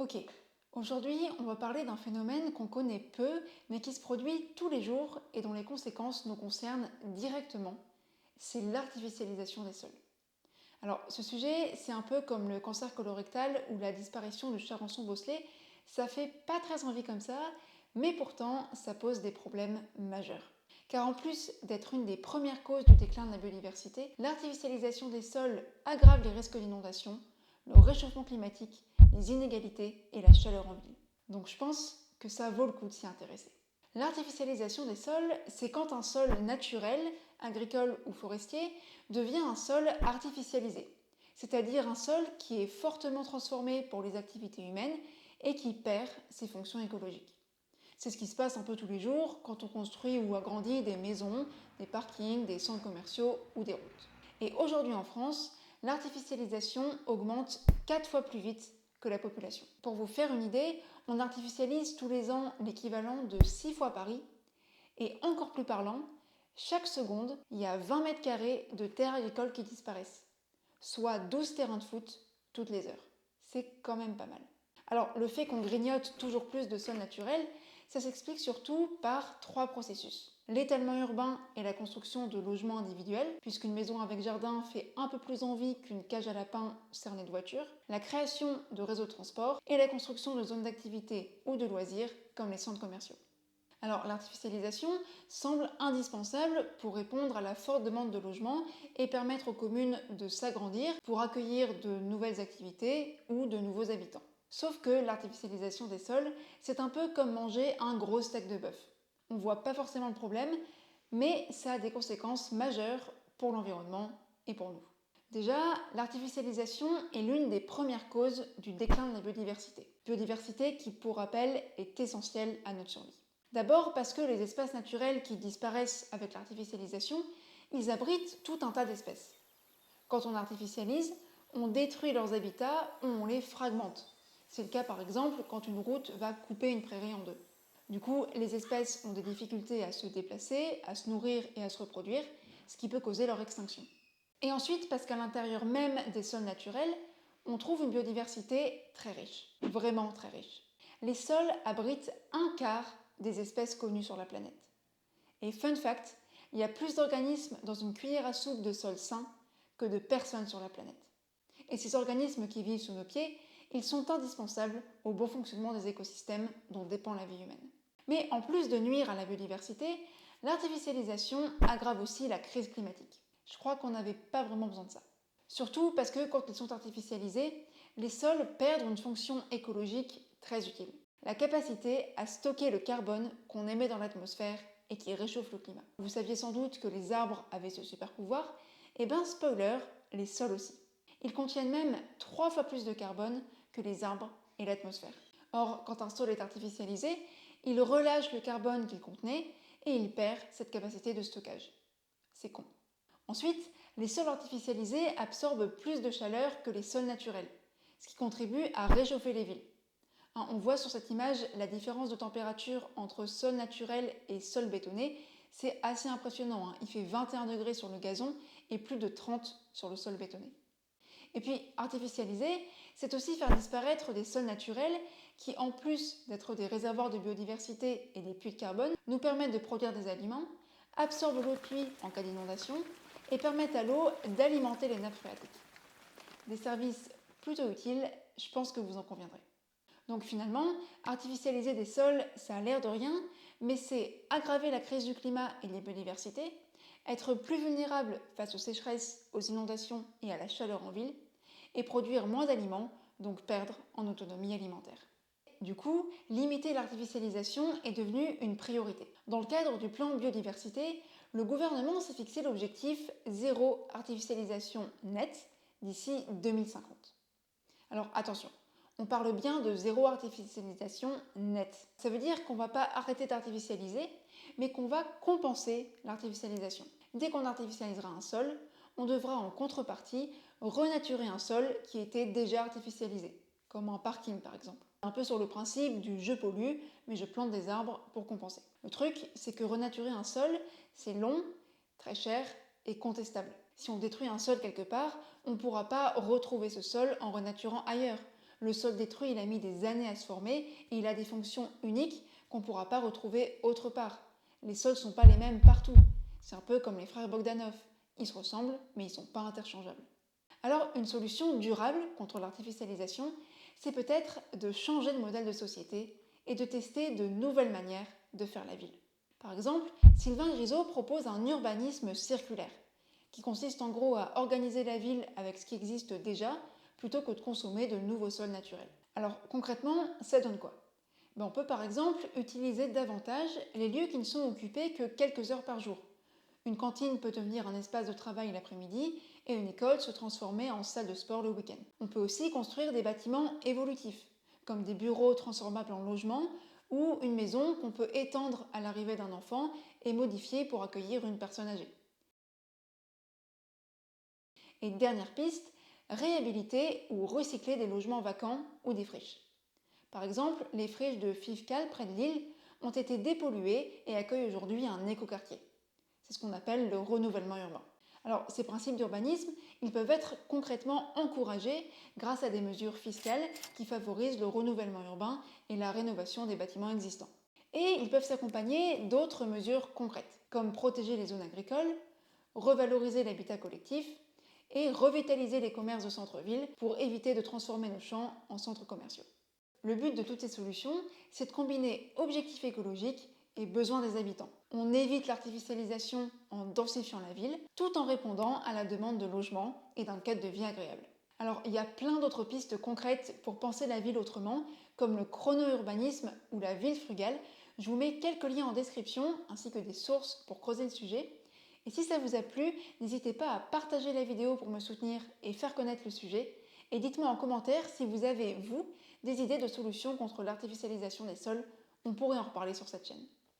Ok, aujourd'hui on va parler d'un phénomène qu'on connaît peu mais qui se produit tous les jours et dont les conséquences nous concernent directement. C'est l'artificialisation des sols. Alors ce sujet c'est un peu comme le cancer colorectal ou la disparition du charançon-bosselet. Ça fait pas très envie comme ça, mais pourtant ça pose des problèmes majeurs. Car en plus d'être une des premières causes du déclin de la biodiversité, l'artificialisation des sols aggrave les risques d'inondation, le réchauffement climatique, les inégalités et la chaleur en ville. Donc je pense que ça vaut le coup de s'y intéresser. L'artificialisation des sols, c'est quand un sol naturel, agricole ou forestier, devient un sol artificialisé, c'est-à-dire un sol qui est fortement transformé pour les activités humaines et qui perd ses fonctions écologiques. C'est ce qui se passe un peu tous les jours quand on construit ou agrandit des maisons, des parkings, des centres commerciaux ou des routes. Et aujourd'hui en France, l'artificialisation augmente 4 fois plus vite que la population. Pour vous faire une idée, on artificialise tous les ans l'équivalent de 6 fois Paris. Et encore plus parlant, chaque seconde, il y a 20 mètres carrés de terres agricoles qui disparaissent, soit 12 terrains de foot toutes les heures. C'est quand même pas mal. Alors, le fait qu'on grignote toujours plus de sols naturels, ça s'explique surtout par 3 processus. L'étalement urbain et la construction de logements individuels, puisqu'une maison avec jardin fait un peu plus envie qu'une cage à lapins cernée de voitures. La création de réseaux de transport et la construction de zones d'activité ou de loisirs, comme les centres commerciaux. Alors l'artificialisation semble indispensable pour répondre à la forte demande de logement et permettre aux communes de s'agrandir pour accueillir de nouvelles activités ou de nouveaux habitants. Sauf que l'artificialisation des sols, c'est un peu comme manger un gros steak de bœuf. On ne voit pas forcément le problème, mais ça a des conséquences majeures pour l'environnement et pour nous. Déjà, l'artificialisation est l'une des premières causes du déclin de la biodiversité. Biodiversité qui, pour rappel, est essentielle à notre survie. D'abord parce que les espaces naturels qui disparaissent avec l'artificialisation, ils abritent tout un tas d'espèces. Quand on artificialise, on détruit leurs habitats ou on les fragmente. C'est le cas par exemple quand une route va couper une prairie en deux. Du coup, les espèces ont des difficultés à se déplacer, à se nourrir et à se reproduire, ce qui peut causer leur extinction. Et ensuite parce qu'à l'intérieur même des sols naturels, on trouve une biodiversité très riche, vraiment très riche. Les sols abritent un quart des espèces connues sur la planète. Et fun fact, il y a plus d'organismes dans une cuillère à soupe de sol sain que de personnes sur la planète. Et ces organismes qui vivent sous nos pieds, ils sont indispensables au bon fonctionnement des écosystèmes dont dépend la vie humaine. Mais en plus de nuire à la biodiversité, l'artificialisation aggrave aussi la crise climatique. Je crois qu'on n'avait pas vraiment besoin de ça. Surtout parce que quand ils sont artificialisés, les sols perdent une fonction écologique très utile. La capacité à stocker le carbone qu'on émet dans l'atmosphère et qui réchauffe le climat. Vous saviez sans doute que les arbres avaient ce super pouvoir, et ben spoiler, les sols aussi. Ils contiennent même 3 fois plus de carbone que les arbres et l'atmosphère. Or, quand un sol est artificialisé, il relâche le carbone qu'il contenait et il perd cette capacité de stockage. C'est con. Ensuite, les sols artificialisés absorbent plus de chaleur que les sols naturels, ce qui contribue à réchauffer les villes. On voit sur cette image la différence de température entre sol naturel et sol bétonné. C'est assez impressionnant, il fait 21 degrés sur le gazon et plus de 30 sur le sol bétonné. Et puis, artificialiser, c'est aussi faire disparaître des sols naturels qui, en plus d'être des réservoirs de biodiversité et des puits de carbone, nous permettent de produire des aliments, absorbent l'eau de pluie en cas d'inondation et permettent à l'eau d'alimenter les nappes phréatiques. Des services plutôt utiles, je pense que vous en conviendrez. Donc finalement, artificialiser des sols, ça a l'air de rien, mais c'est aggraver la crise du climat et de la biodiversité, être plus vulnérable face aux sécheresses, aux inondations et à la chaleur en ville, et produire moins d'aliments, donc perdre en autonomie alimentaire. Du coup, limiter l'artificialisation est devenu une priorité. Dans le cadre du plan biodiversité, le gouvernement s'est fixé l'objectif zéro artificialisation nette d'ici 2050. Alors attention, on parle bien de zéro artificialisation nette. Ça veut dire qu'on ne va pas arrêter d'artificialiser, mais qu'on va compenser l'artificialisation. Dès qu'on artificialisera un sol, on devra en contrepartie renaturer un sol qui était déjà artificialisé, comme un parking par exemple. Un peu sur le principe du je pollue, mais je plante des arbres pour compenser. Le truc, c'est que renaturer un sol, c'est long, très cher et contestable. Si on détruit un sol quelque part, on ne pourra pas retrouver ce sol en renaturant ailleurs. Le sol détruit, il a mis des années à se former et il a des fonctions uniques qu'on ne pourra pas retrouver autre part. Les sols ne sont pas les mêmes partout. C'est un peu comme les frères Bogdanov. Ils se ressemblent, mais ils ne sont pas interchangeables. Alors, une solution durable contre l'artificialisation, c'est peut-être de changer de modèle de société et de tester de nouvelles manières de faire la ville. Par exemple, Sylvain Grisot propose un urbanisme circulaire, qui consiste en gros à organiser la ville avec ce qui existe déjà, plutôt que de consommer de nouveaux sols naturels. Alors concrètement, ça donne quoi? On peut par exemple utiliser davantage les lieux qui ne sont occupés que quelques heures par jour. Une cantine peut devenir un espace de travail l'après-midi et une école se transformer en salle de sport le week-end. On peut aussi construire des bâtiments évolutifs, comme des bureaux transformables en logements ou une maison qu'on peut étendre à l'arrivée d'un enfant et modifier pour accueillir une personne âgée. Et dernière piste, réhabiliter ou recycler des logements vacants ou des friches. Par exemple, les friches de Fifcal près de Lille ont été dépolluées et accueillent aujourd'hui un écoquartier. C'est ce qu'on appelle le renouvellement urbain. Alors, ces principes d'urbanisme, ils peuvent être concrètement encouragés grâce à des mesures fiscales qui favorisent le renouvellement urbain et la rénovation des bâtiments existants. Et ils peuvent s'accompagner d'autres mesures concrètes, comme protéger les zones agricoles, revaloriser l'habitat collectif et revitaliser les commerces de centre-ville pour éviter de transformer nos champs en centres commerciaux. Le but de toutes ces solutions, c'est de combiner objectifs écologiques et besoins des habitants. On évite l'artificialisation en densifiant la ville, tout en répondant à la demande de logement et d'un cadre de vie agréable. Alors, il y a plein d'autres pistes concrètes pour penser la ville autrement, comme le chrono-urbanisme ou la ville frugale. Je vous mets quelques liens en description, ainsi que des sources pour creuser le sujet. Et si ça vous a plu, n'hésitez pas à partager la vidéo pour me soutenir et faire connaître le sujet. Et dites-moi en commentaire si vous avez, vous, des idées de solutions contre l'artificialisation des sols. On pourrait en reparler sur cette chaîne.